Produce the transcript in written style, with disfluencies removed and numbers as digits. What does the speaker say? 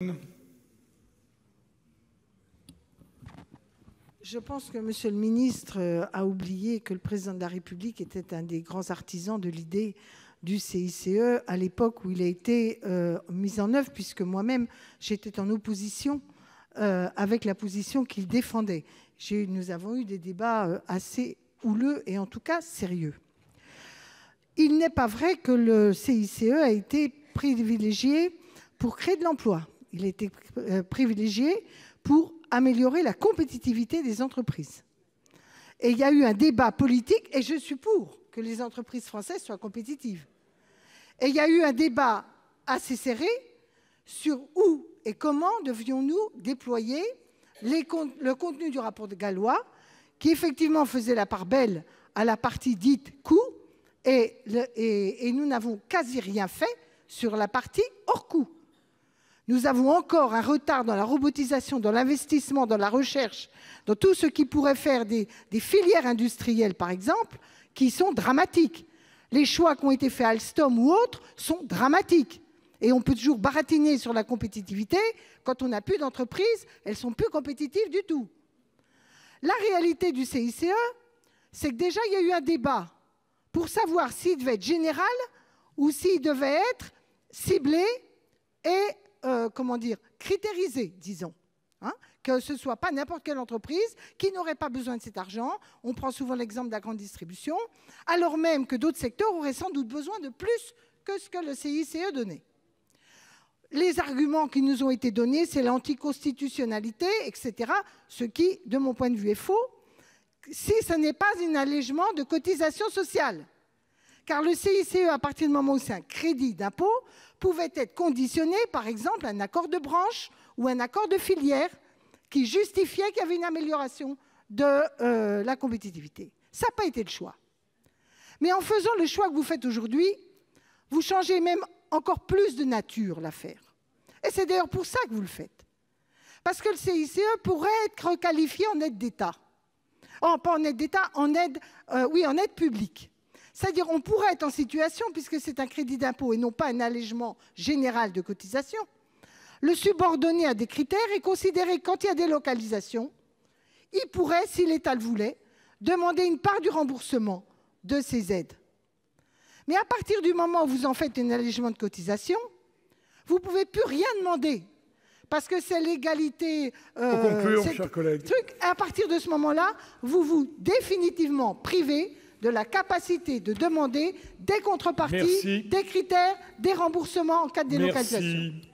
Je pense que Monsieur le ministre a oublié que le président de la République était un des grands artisans de l'idée du CICE à l'époque où il a été mis en œuvre, puisque moi-même, j'étais en opposition avec la position qu'il défendait. Nous avons eu des débats assez houleux et en tout cas sérieux. Il n'est pas vrai que le CICE a été privilégié pour créer de l'emploi. Il a été privilégié pour améliorer la compétitivité des entreprises. Et il y a eu un débat politique, et je suis pour que les entreprises françaises soient compétitives. Et il y a eu un débat assez serré sur où et comment devions-nous déployer le contenu du rapport de Gallois, qui effectivement faisait la part belle à la partie dite coût, et nous n'avons quasi rien fait sur la partie hors coût. Nous avons encore un retard dans la robotisation, dans l'investissement, dans la recherche, dans tout ce qui pourrait faire des filières industrielles, par exemple, qui sont dramatiques. Les choix qui ont été faits à Alstom ou autres sont dramatiques. Et on peut toujours baratiner sur la compétitivité. Quand on n'a plus d'entreprises, elles ne sont plus compétitives du tout. La réalité du CICE, c'est que déjà, il y a eu un débat pour savoir s'il devait être général ou s'il devait être ciblé et critérisé, disons. Que ce ne soit pas n'importe quelle entreprise qui n'aurait pas besoin de cet argent. On prend souvent l'exemple de la grande distribution, alors même que d'autres secteurs auraient sans doute besoin de plus que ce que le CICE donnait. Les arguments qui nous ont été donnés, c'est l'anticonstitutionnalité, etc., ce qui, de mon point de vue, est faux, si ce n'est pas un allègement de cotisations sociales. Car le CICE, à partir du moment où c'est un crédit d'impôt, pouvait être conditionné, par exemple, à un accord de branche ou un accord de filière qui justifiait qu'il y avait une amélioration de la compétitivité. Ça n'a pas été le choix. Mais en faisant le choix que vous faites aujourd'hui, vous changez même encore plus de nature l'affaire. Et c'est d'ailleurs pour ça que vous le faites. Parce que le CICE pourrait être qualifié en aide d'État. Oh, pas en aide d'État, en aide publique. C'est-à-dire qu'on pourrait être en situation, puisque c'est un crédit d'impôt et non pas un allègement général de cotisation, le subordonner à des critères et considérer que quand il y a délocalisation, il pourrait, si l'État le voulait, demander une part du remboursement de ces aides. Mais à partir du moment où vous en faites un allègement de cotisation, vous ne pouvez plus rien demander. Parce que c'est l'égalité... Pour conclure, chers collègues. À partir de ce moment-là, vous vous définitivement privez de la capacité de demander des contreparties, des critères, des remboursements en cas de délocalisation. Merci.